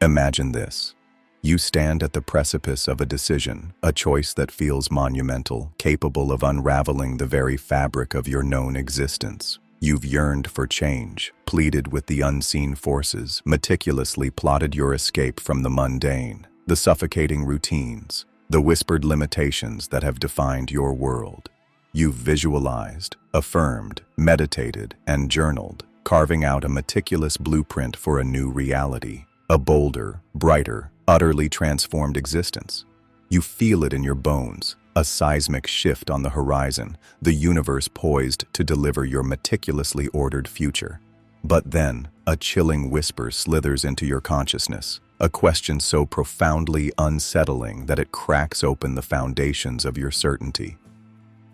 Imagine this. You stand at the precipice of a decision, a choice that feels monumental, capable of unraveling the very fabric of your known existence. You've yearned for change, pleaded with the unseen forces, meticulously plotted your escape from the mundane, the suffocating routines, the whispered limitations that have defined your world. You've visualized, affirmed, meditated, and journaled, carving out a meticulous blueprint for a new reality, a bolder, brighter, utterly transformed existence. You feel it in your bones, a seismic shift on the horizon, the universe poised to deliver your meticulously ordered future. But then, a chilling whisper slithers into your consciousness, a question so profoundly unsettling that it cracks open the foundations of your certainty.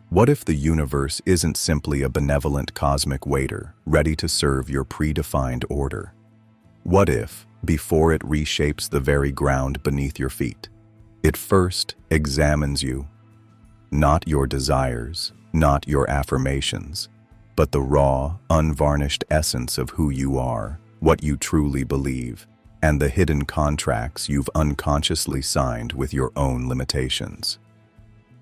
What if the universe isn't simply a benevolent cosmic waiter, ready to serve your predefined order? What if, before it reshapes the very ground beneath your feet, it first examines you? Not your desires, not your affirmations, but the raw, unvarnished essence of who you are, what you truly believe, and the hidden contracts you've unconsciously signed with your own limitations.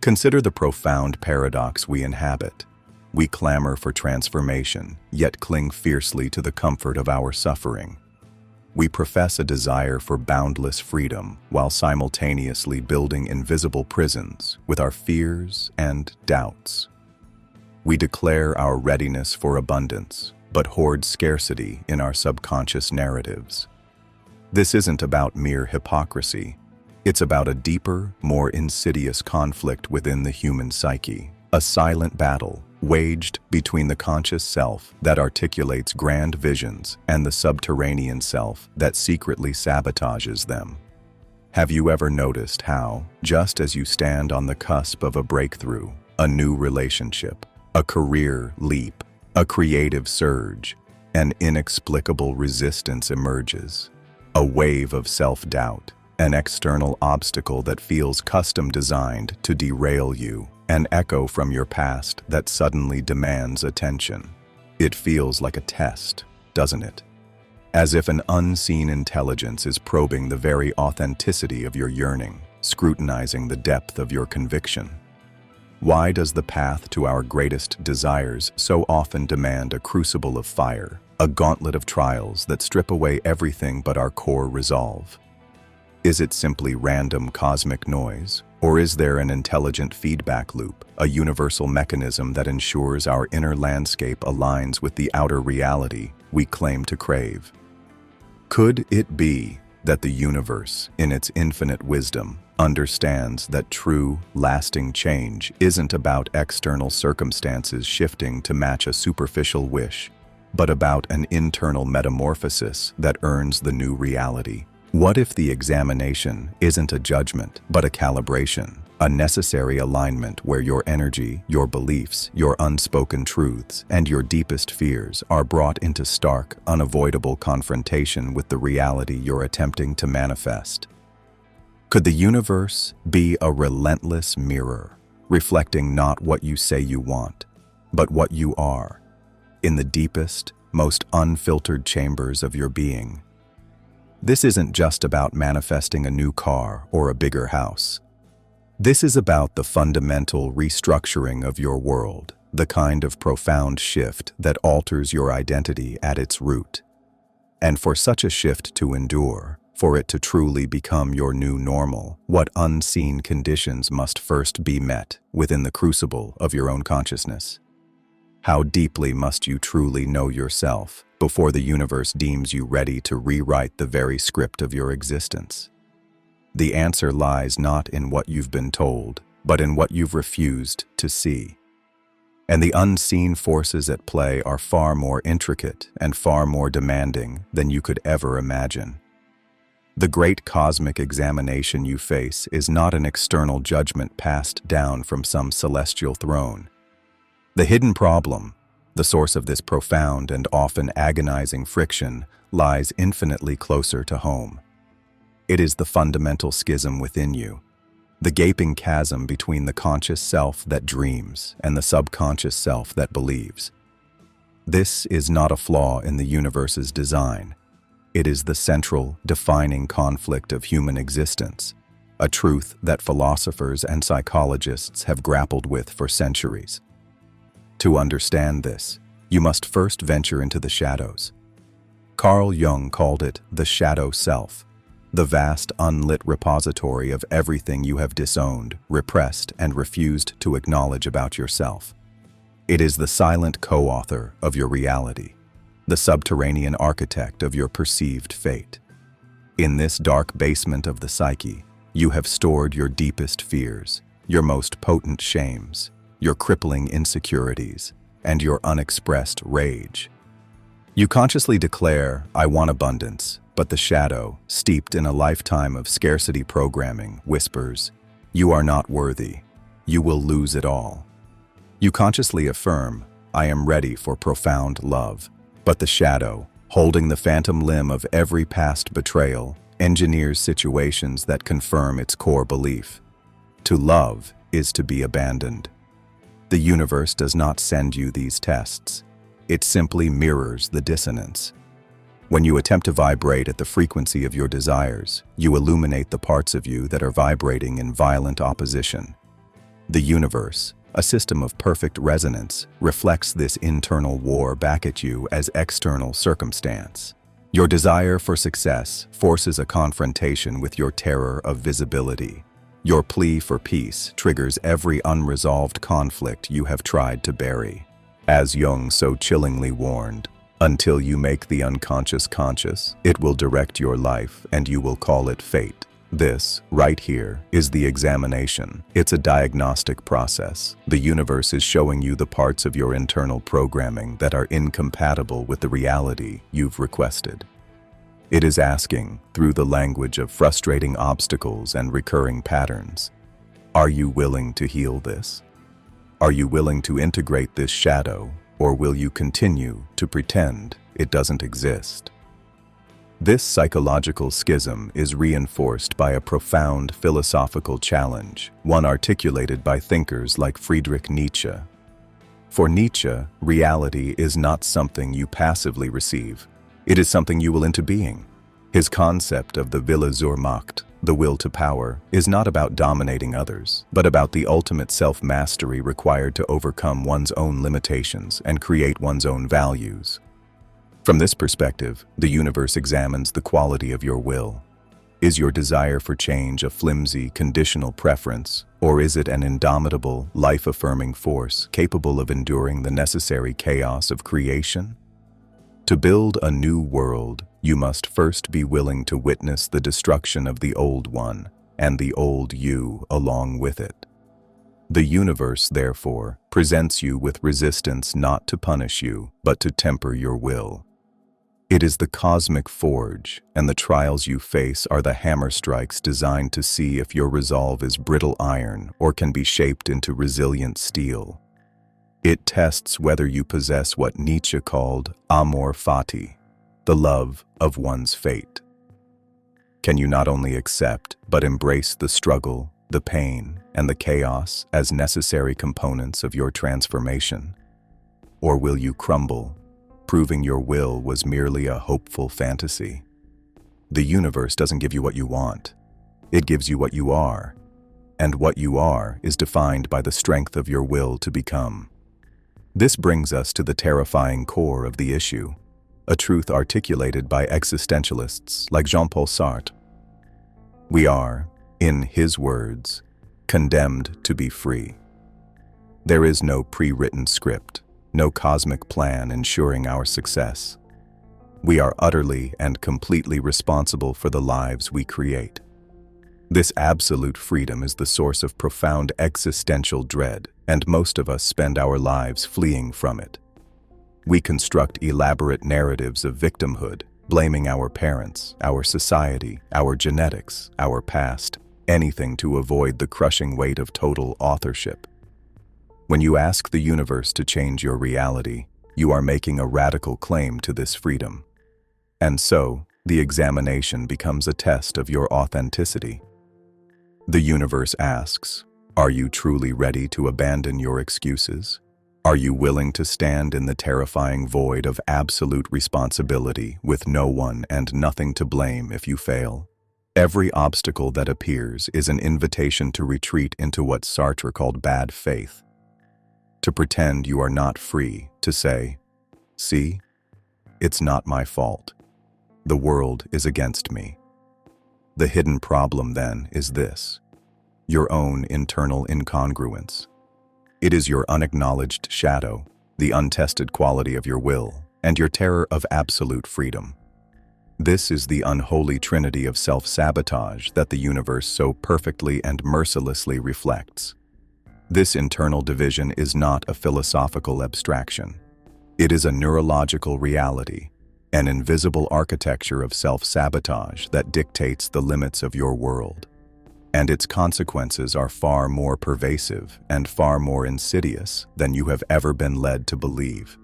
Consider the profound paradox we inhabit. We clamor for transformation, yet cling fiercely to the comfort of our suffering. We profess a desire for boundless freedom while simultaneously building invisible prisons with our fears and doubts. We declare our readiness for abundance, but hoard scarcity in our subconscious narratives. This isn't about mere hypocrisy. It's about a deeper, more insidious conflict within the human psyche, a silent battle waged between the conscious self that articulates grand visions and the subterranean self that secretly sabotages them. Have you ever noticed how, just as you stand on the cusp of a breakthrough, a new relationship, a career leap, a creative surge, an inexplicable resistance emerges? A wave of self-doubt, an external obstacle that feels custom-designed to derail you, an echo from your past that suddenly demands attention. It feels like a test, doesn't it? As if an unseen intelligence is probing the very authenticity of your yearning, scrutinizing the depth of your conviction. Why does the path to our greatest desires so often demand a crucible of fire, a gauntlet of trials that strip away everything but our core resolve? Is it simply random cosmic noise, or is there an intelligent feedback loop, a universal mechanism that ensures our inner landscape aligns with the outer reality we claim to crave? Could it be that the universe, in its infinite wisdom, understands that true, lasting change isn't about external circumstances shifting to match a superficial wish, but about an internal metamorphosis that earns the new reality? What if the examination isn't a judgment, but a calibration, a necessary alignment where your energy, your beliefs, your unspoken truths, and your deepest fears are brought into stark, unavoidable confrontation with the reality you're attempting to manifest? Could the universe be a relentless mirror, reflecting not what you say you want, but what you are, in the deepest, most unfiltered chambers of your being? This isn't just about manifesting a new car or a bigger house. This is about the fundamental restructuring of your world, the kind of profound shift that alters your identity at its root. And for such a shift to endure, for it to truly become your new normal, what unseen conditions must first be met within the crucible of your own consciousness? How deeply must you truly know yourself before the universe deems you ready to rewrite the very script of your existence? The answer lies not in what you've been told, but in what you've refused to see. And the unseen forces at play are far more intricate and far more demanding than you could ever imagine. The great cosmic examination you face is not an external judgment passed down from some celestial throne. The hidden problem, the source of this profound and often agonizing friction, lies infinitely closer to home. It is the fundamental schism within you, the gaping chasm between the conscious self that dreams and the subconscious self that believes. This is not a flaw in the universe's design. It is the central, defining conflict of human existence, a truth that philosophers and psychologists have grappled with for centuries. To understand this, you must first venture into the shadows. Carl Jung called it the shadow self, the vast unlit repository of everything you have disowned, repressed, and refused to acknowledge about yourself. It is the silent co-author of your reality, the subterranean architect of your perceived fate. In this dark basement of the psyche, you have stored your deepest fears, your most potent shames, your crippling insecurities, and your unexpressed rage. You consciously declare, "I want abundance," but the shadow, steeped in a lifetime of scarcity programming, whispers, "You are not worthy. You will lose it all." You consciously affirm, "I am ready for profound love," but the shadow, holding the phantom limb of every past betrayal, engineers situations that confirm its core belief. To love is to be abandoned. The universe does not send you these tests. It simply mirrors the dissonance. When you attempt to vibrate at the frequency of your desires, you illuminate the parts of you that are vibrating in violent opposition. The universe, a system of perfect resonance, reflects this internal war back at you as external circumstance. Your desire for success forces a confrontation with your terror of visibility. Your plea for peace triggers every unresolved conflict you have tried to bury. As Jung so chillingly warned, until you make the unconscious conscious, it will direct your life and you will call it fate. This, right here, is the examination. It's a diagnostic process. The universe is showing you the parts of your internal programming that are incompatible with the reality you've requested. It is asking, through the language of frustrating obstacles and recurring patterns, are you willing to heal this? Are you willing to integrate this shadow, or will you continue to pretend it doesn't exist? This psychological schism is reinforced by a profound philosophical challenge, one articulated by thinkers like Friedrich Nietzsche. For Nietzsche, reality is not something you passively receive. It is something you will into being. His concept of the Wille zur Macht, the will to power, is not about dominating others, but about the ultimate self-mastery required to overcome one's own limitations and create one's own values. From this perspective, the universe examines the quality of your will. Is your desire for change a flimsy, conditional preference, or is it an indomitable, life-affirming force capable of enduring the necessary chaos of creation? To build a new world, you must first be willing to witness the destruction of the old one, and the old you along with it. The universe, therefore, presents you with resistance not to punish you, but to temper your will. It is the cosmic forge, and the trials you face are the hammer strikes designed to see if your resolve is brittle iron or can be shaped into resilient steel. It tests whether you possess what Nietzsche called amor fati, the love of one's fate. Can you not only accept, but embrace the struggle, the pain, and the chaos as necessary components of your transformation? Or will you crumble, proving your will was merely a hopeful fantasy? The universe doesn't give you what you want. It gives you what you are. And what you are is defined by the strength of your will to become. This brings us to the terrifying core of the issue, a truth articulated by existentialists like Jean-Paul Sartre. We are, in his words, condemned to be free. There is no pre-written script, no cosmic plan ensuring our success. We are utterly and completely responsible for the lives we create. This absolute freedom is the source of profound existential dread, and most of us spend our lives fleeing from it. We construct elaborate narratives of victimhood, blaming our parents, our society, our genetics, our past, anything to avoid the crushing weight of total authorship. When you ask the universe to change your reality, you are making a radical claim to this freedom. And so, the examination becomes a test of your authenticity. The universe asks, are you truly ready to abandon your excuses? Are you willing to stand in the terrifying void of absolute responsibility with no one and nothing to blame if you fail? Every obstacle that appears is an invitation to retreat into what Sartre called bad faith. To pretend you are not free, to say, "See, it's not my fault. The world is against me." The hidden problem, then, is this: your own internal incongruence. It is your unacknowledged shadow, the untested quality of your will, and your terror of absolute freedom. This is the unholy trinity of self-sabotage that the universe so perfectly and mercilessly reflects. This internal division is not a philosophical abstraction. It is a neurological reality, an invisible architecture of self-sabotage that dictates the limits of your world. And its consequences are far more pervasive and far more insidious than you have ever been led to believe.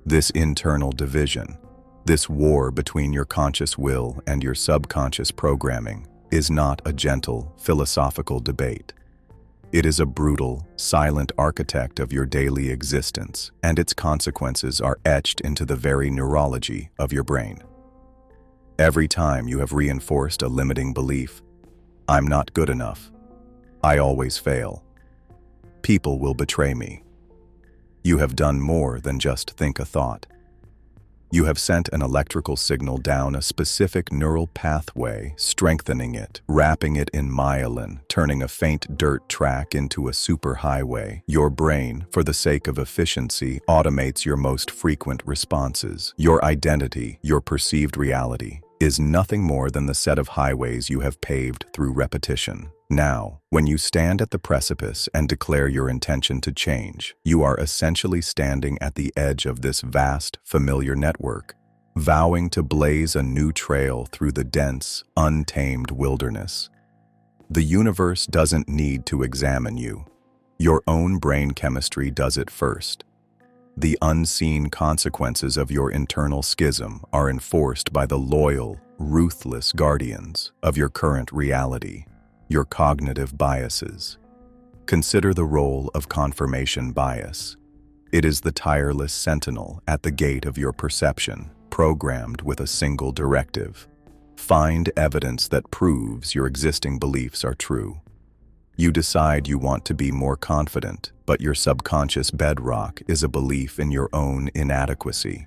This internal division, this war between your conscious will and your subconscious programming, is not a gentle, philosophical debate. It is a brutal, silent architect of your daily existence, and its consequences are etched into the very neurology of your brain. Every time you have reinforced a limiting belief, "I'm not good enough. I always fail. People will betray me," you have done more than just think a thought. You have sent an electrical signal down a specific neural pathway, strengthening it, wrapping it in myelin, turning a faint dirt track into a superhighway. Your brain, for the sake of efficiency, automates your most frequent responses. Your identity, your perceived reality, is nothing more than the set of highways you have paved through repetition. Now, when you stand at the precipice and declare your intention to change, you are essentially standing at the edge of this vast, familiar network, vowing to blaze a new trail through the dense, untamed wilderness. The universe doesn't need to examine you. Your own brain chemistry does it first. The unseen consequences of your internal schism are enforced by the loyal, ruthless guardians of your current reality, your cognitive biases. Consider the role of confirmation bias. It is the tireless sentinel at the gate of your perception, programmed with a single directive: find evidence that proves your existing beliefs are true. You decide you want to be more confident, but your subconscious bedrock is a belief in your own inadequacy.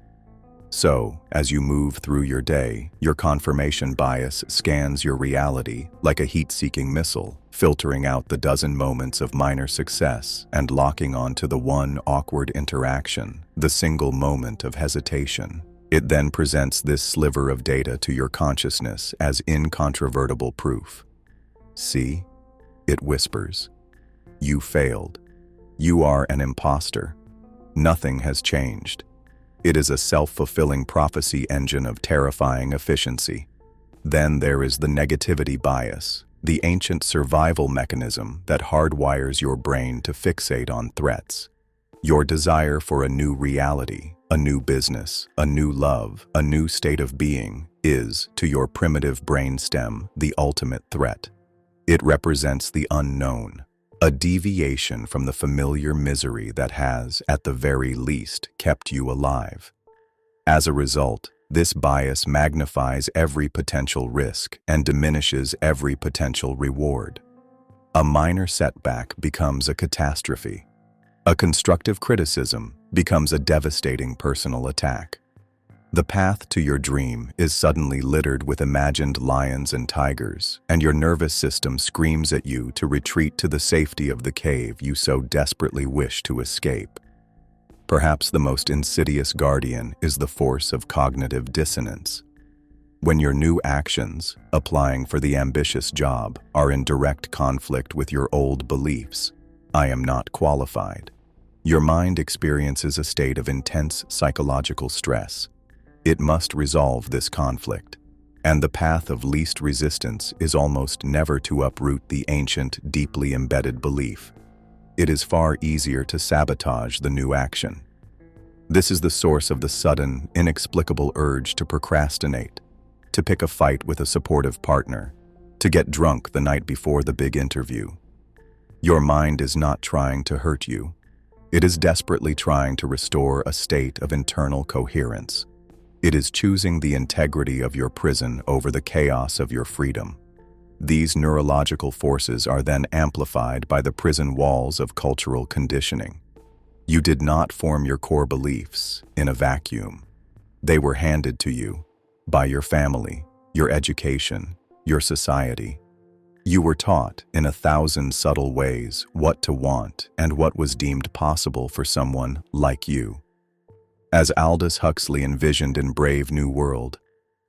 So, as you move through your day, your confirmation bias scans your reality like a heat-seeking missile, filtering out the dozen moments of minor success and locking onto the one awkward interaction, the single moment of hesitation. It then presents this sliver of data to your consciousness as incontrovertible proof. "See?" it whispers. "You failed. You are an imposter. Nothing has changed." It is a self-fulfilling prophecy engine of terrifying efficiency. Then there is the negativity bias, the ancient survival mechanism that hardwires your brain to fixate on threats. Your desire for a new reality, a new business, a new love, a new state of being is, to your primitive brainstem, the ultimate threat. It represents the unknown, a deviation from the familiar misery that has, at the very least, kept you alive. As a result, this bias magnifies every potential risk and diminishes every potential reward. A minor setback becomes a catastrophe. A constructive criticism becomes a devastating personal attack. The path to your dream is suddenly littered with imagined lions and tigers, and your nervous system screams at you to retreat to the safety of the cave you so desperately wish to escape. Perhaps the most insidious guardian is the force of cognitive dissonance. When your new actions, applying for the ambitious job, are in direct conflict with your old beliefs, "I am not qualified," your mind experiences a state of intense psychological stress. It must resolve this conflict, and the path of least resistance is almost never to uproot the ancient, deeply embedded belief. It is far easier to sabotage the new action. This is the source of the sudden, inexplicable urge to procrastinate, to pick a fight with a supportive partner, to get drunk the night before the big interview. Your mind is not trying to hurt you. It is desperately trying to restore a state of internal coherence. It is choosing the integrity of your prison over the chaos of your freedom. These neurological forces are then amplified by the prison walls of cultural conditioning. You did not form your core beliefs in a vacuum. They were handed to you by your family, your education, your society. You were taught in 1,000 subtle ways what to want and what was deemed possible for someone like you. As Aldous Huxley envisioned in Brave New World,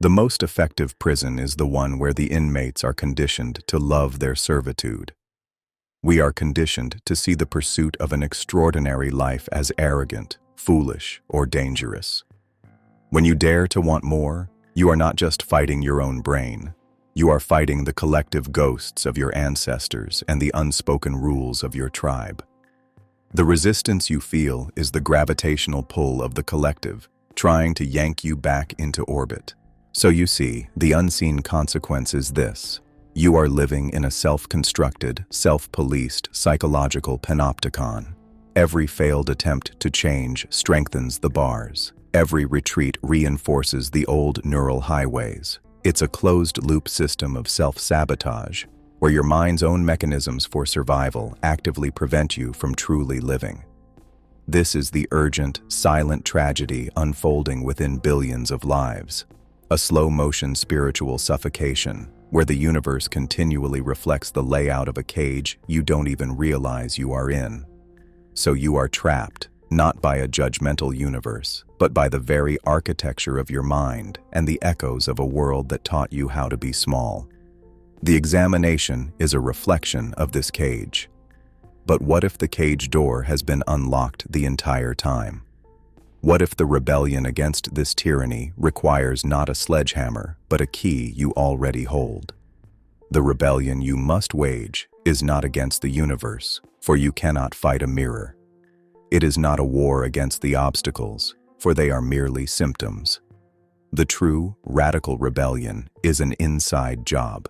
the most effective prison is the one where the inmates are conditioned to love their servitude. We are conditioned to see the pursuit of an extraordinary life as arrogant, foolish, or dangerous. When you dare to want more, you are not just fighting your own brain. You are fighting the collective ghosts of your ancestors and the unspoken rules of your tribe. The resistance you feel is the gravitational pull of the collective, trying to yank you back into orbit. So you see, the unseen consequence is this. You are living in a self-constructed, self-policed psychological panopticon. Every failed attempt to change strengthens the bars. Every retreat reinforces the old neural highways. It's a closed-loop system of self-sabotage, where your mind's own mechanisms for survival actively prevent you from truly living. This is the urgent, silent tragedy unfolding within billions of lives. A slow-motion spiritual suffocation, where the universe continually reflects the layout of a cage you don't even realize you are in. So you are trapped, not by a judgmental universe, but by the very architecture of your mind and the echoes of a world that taught you how to be small. The examination is a reflection of this cage. But what if the cage door has been unlocked the entire time? What if the rebellion against this tyranny requires not a sledgehammer, but a key you already hold? The rebellion you must wage is not against the universe, for you cannot fight a mirror. It is not a war against the obstacles, for they are merely symptoms. The true, radical rebellion is an inside job.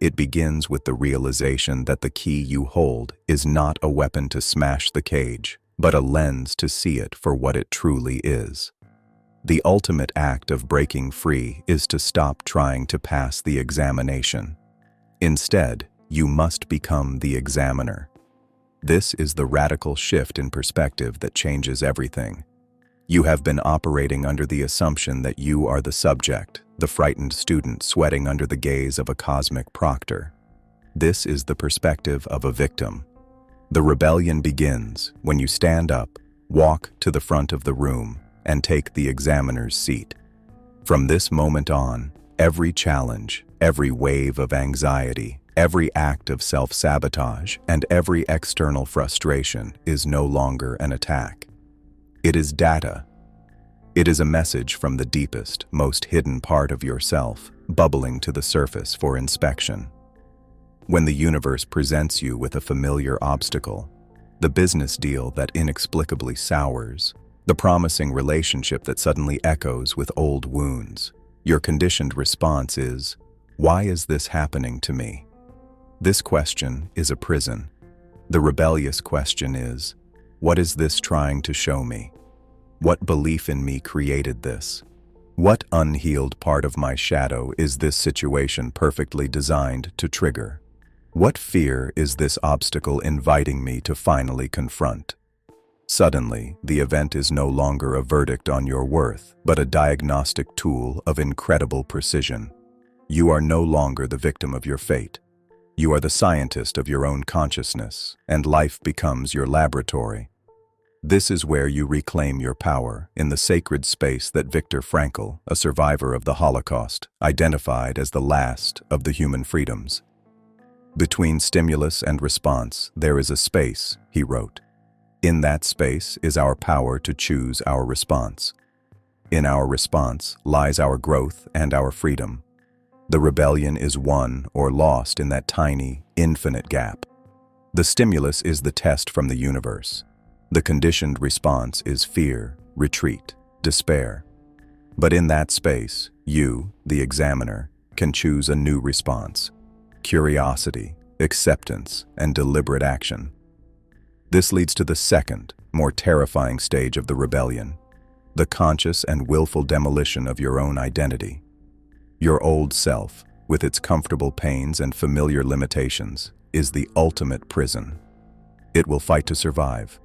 It begins with the realization that the key you hold is not a weapon to smash the cage, but a lens to see it for what it truly is. The ultimate act of breaking free is to stop trying to pass the examination. Instead, you must become the examiner. This is the radical shift in perspective that changes everything. You have been operating under the assumption that you are the subject, the frightened student sweating under the gaze of a cosmic proctor. This is the perspective of a victim. The rebellion begins when you stand up, walk to the front of the room, and take the examiner's seat. From this moment on, every challenge, every wave of anxiety, every act of self-sabotage, and every external frustration is no longer an attack. It is data. It is a message from the deepest, most hidden part of yourself, bubbling to the surface for inspection. When the universe presents you with a familiar obstacle, the business deal that inexplicably sours, the promising relationship that suddenly echoes with old wounds, your conditioned response is, "Why is this happening to me?" This question is a prison. The rebellious question is, what is this trying to show me? What belief in me created this? What unhealed part of my shadow is this situation perfectly designed to trigger? What fear is this obstacle inviting me to finally confront? Suddenly, the event is no longer a verdict on your worth, but a diagnostic tool of incredible precision. You are no longer the victim of your fate. You are the scientist of your own consciousness, and life becomes your laboratory. This is where you reclaim your power, in the sacred space that Viktor Frankl, a survivor of the Holocaust, identified as the last of the human freedoms. Between stimulus and response, there is a space, he wrote. In that space is our power to choose our response. In our response lies our growth and our freedom. The rebellion is won or lost in that tiny, infinite gap. The stimulus is the test from the universe. The conditioned response is fear, retreat, despair. But in that space, you, the examiner, can choose a new response: curiosity, acceptance, and deliberate action. This leads to the second, more terrifying stage of the rebellion, the conscious and willful demolition of your own identity. Your old self, with its comfortable pains and familiar limitations, is the ultimate prison. It will fight to survive.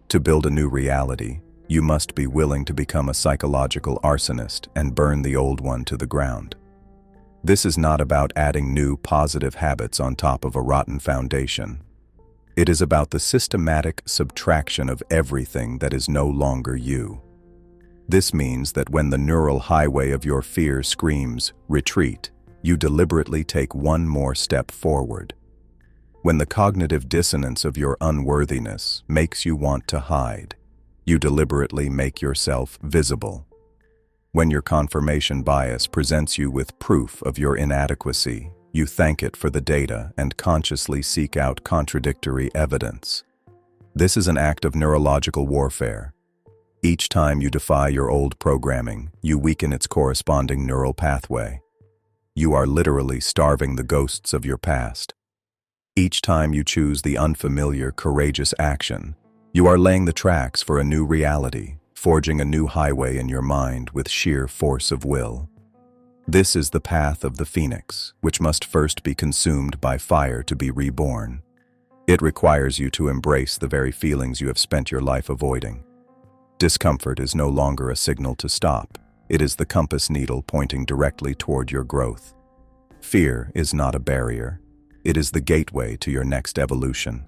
To build a new reality, you must be willing to become a psychological arsonist and burn the old one to the ground. This is not about adding new positive habits on top of a rotten foundation. It is about the systematic subtraction of everything that is no longer you. This means that when the neural highway of your fear screams, "Retreat," you deliberately take one more step forward. When the cognitive dissonance of your unworthiness makes you want to hide, you deliberately make yourself visible. When your confirmation bias presents you with proof of your inadequacy, you thank it for the data and consciously seek out contradictory evidence. This is an act of neurological warfare. Each time you defy your old programming, you weaken its corresponding neural pathway. You are literally starving the ghosts of your past. Each time you choose the unfamiliar, courageous action, you are laying the tracks for a new reality, forging a new highway in your mind with sheer force of will. This is the path of the phoenix, which must first be consumed by fire to be reborn. It requires you to embrace the very feelings you have spent your life avoiding. Discomfort is no longer a signal to stop. It is the compass needle pointing directly toward your growth. Fear is not a barrier. It is the gateway to your next evolution.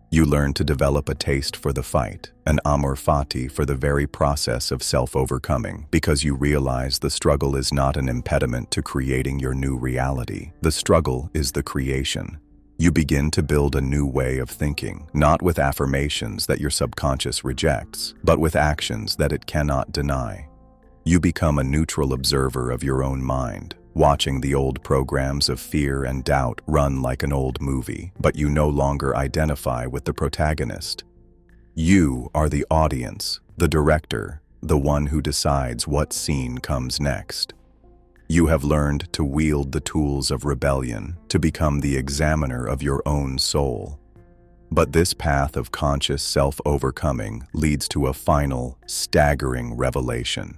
You learn to develop a taste for the fight, an amor fati for the very process of self-overcoming, because you realize the struggle is not an impediment to creating your new reality. The struggle is the creation. You begin to build a new way of thinking, not with affirmations that your subconscious rejects, but with actions that it cannot deny. You become a neutral observer of your own mind, watching the old programs of fear and doubt run like an old movie, but you no longer identify with the protagonist. You are the audience, the director, the one who decides what scene comes next. You have learned to wield the tools of rebellion, to become the examiner of your own soul. But this path of conscious self-overcoming leads to a final, staggering revelation.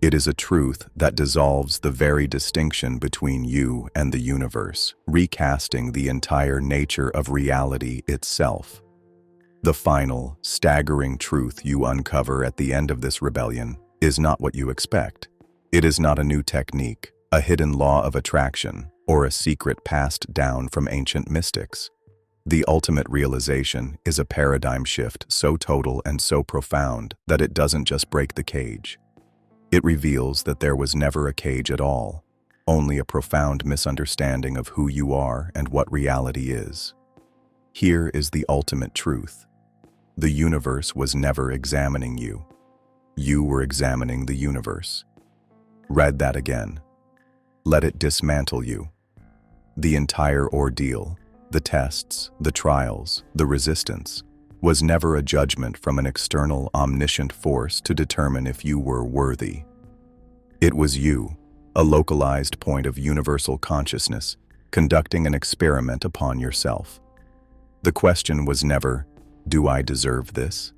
It is a truth that dissolves the very distinction between you and the universe, recasting the entire nature of reality itself. The final, staggering truth you uncover at the end of this rebellion is not what you expect. It is not a new technique, a hidden law of attraction, or a secret passed down from ancient mystics. The ultimate realization is a paradigm shift so total and so profound that it doesn't just break the cage. It reveals that there was never a cage at all, only a profound misunderstanding of who you are and what reality is. Here is the ultimate truth. The universe was never examining you. You were examining the universe. Read that again. Let it dismantle you. The entire ordeal, the tests, the trials, the resistance, was never a judgment from an external, omniscient force to determine if you were worthy. It was you, a localized point of universal consciousness, conducting an experiment upon yourself. The question was never, "Do I deserve this?"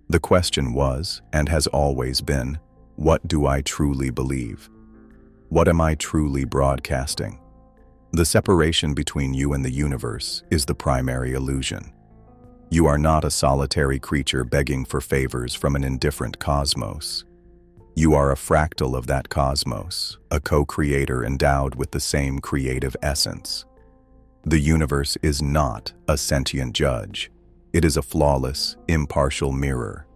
The question was, and has always been, what do I truly believe? What am I truly broadcasting? The separation between you and the universe is the primary illusion. You are not a solitary creature begging for favors from an indifferent cosmos. You are a fractal of that cosmos, a co-creator endowed with the same creative essence. The universe is not a sentient judge. It is a flawless, impartial mirror.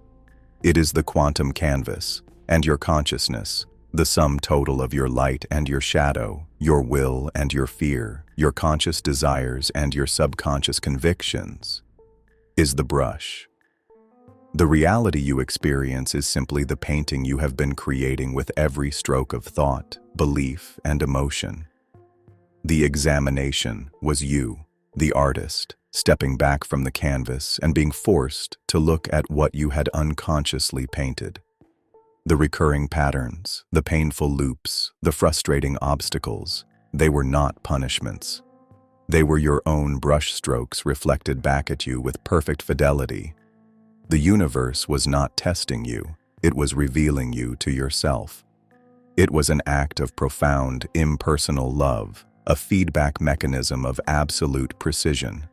It is the quantum canvas, and your consciousness, the sum total of your light and your shadow, your will and your fear, your conscious desires and your subconscious convictions, is the brush. The reality you experience is simply the painting you have been creating with every stroke of thought, belief, and emotion. The examination was you, the artist, stepping back from the canvas and being forced to look at what you had unconsciously painted. The recurring patterns, the painful loops, the frustrating obstacles, they were not punishments. They were your own brushstrokes reflected back at you with perfect fidelity. The universe was not testing you, it was revealing you to yourself. It was an act of profound, impersonal love, a feedback mechanism of absolute precision.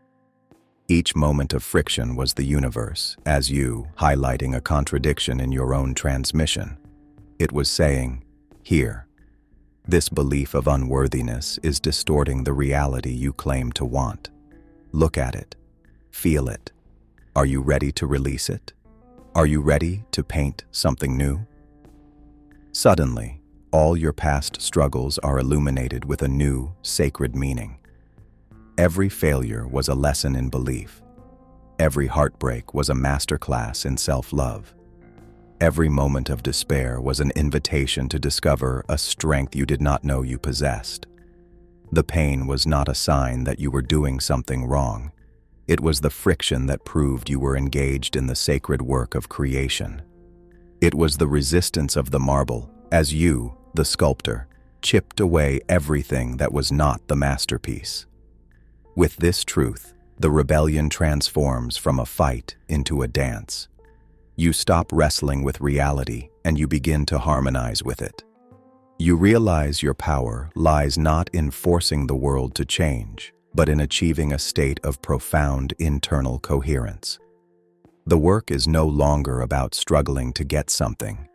Each moment of friction was the universe, as you, highlighting a contradiction in your own transmission. It was saying, "Here. This belief of unworthiness is distorting the reality you claim to want. Look at it. Feel it. Are you ready to release it? Are you ready to paint something new?" Suddenly, all your past struggles are illuminated with a new, sacred meaning. Every failure was a lesson in belief. Every heartbreak was a masterclass in self-love. Every moment of despair was an invitation to discover a strength you did not know you possessed. The pain was not a sign that you were doing something wrong. It was the friction that proved you were engaged in the sacred work of creation. It was the resistance of the marble, as you, the sculptor, chipped away everything that was not the masterpiece. With this truth, the rebellion transforms from a fight into a dance. You stop wrestling with reality and you begin to harmonize with it. You realize your power lies not in forcing the world to change, but in achieving a state of profound internal coherence. The work is no longer about struggling to get something.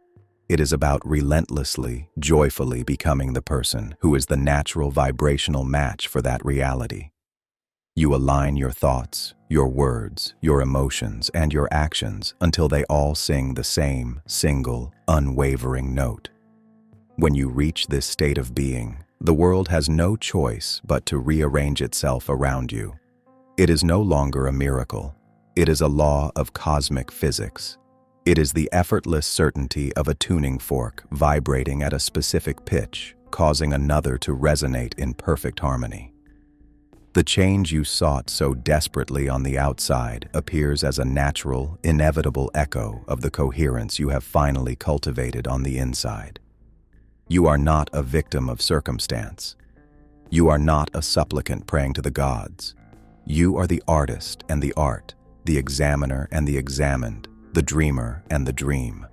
It is about relentlessly, joyfully becoming the person who is the natural vibrational match for that reality. You align your thoughts, your words, your emotions, and your actions until they all sing the same, single, unwavering note. When you reach this state of being, the world has no choice but to rearrange itself around you. It is no longer a miracle. It is a law of cosmic physics. It is the effortless certainty of a tuning fork vibrating at a specific pitch, causing another to resonate in perfect harmony. The change you sought so desperately on the outside appears as a natural, inevitable echo of the coherence you have finally cultivated on the inside. You are not a victim of circumstance. You are not a supplicant praying to the gods. You are the artist and the art, the examiner and the examined, the dreamer and the dream.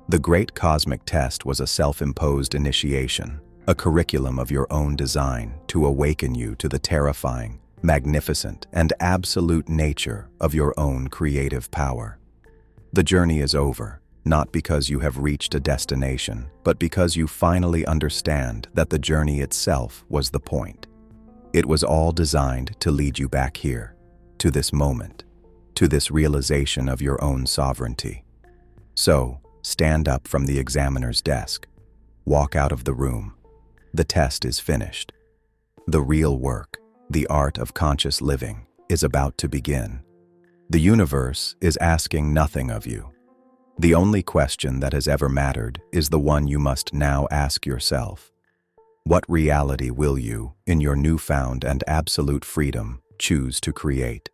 The great cosmic test was a self-imposed initiation, a curriculum of your own design to awaken you to the terrifying, magnificent, and absolute nature of your own creative power. The journey is over, not because you have reached a destination, but because you finally understand that the journey itself was the point. It was all designed to lead you back here, to this moment, to this realization of your own sovereignty. So, stand up from the examiner's desk. Walk out of the room. The test is finished. The real work, the art of conscious living, is about to begin. The universe is asking nothing of you. The only question that has ever mattered is the one you must now ask yourself. What reality will you, in your newfound and absolute freedom, choose to create?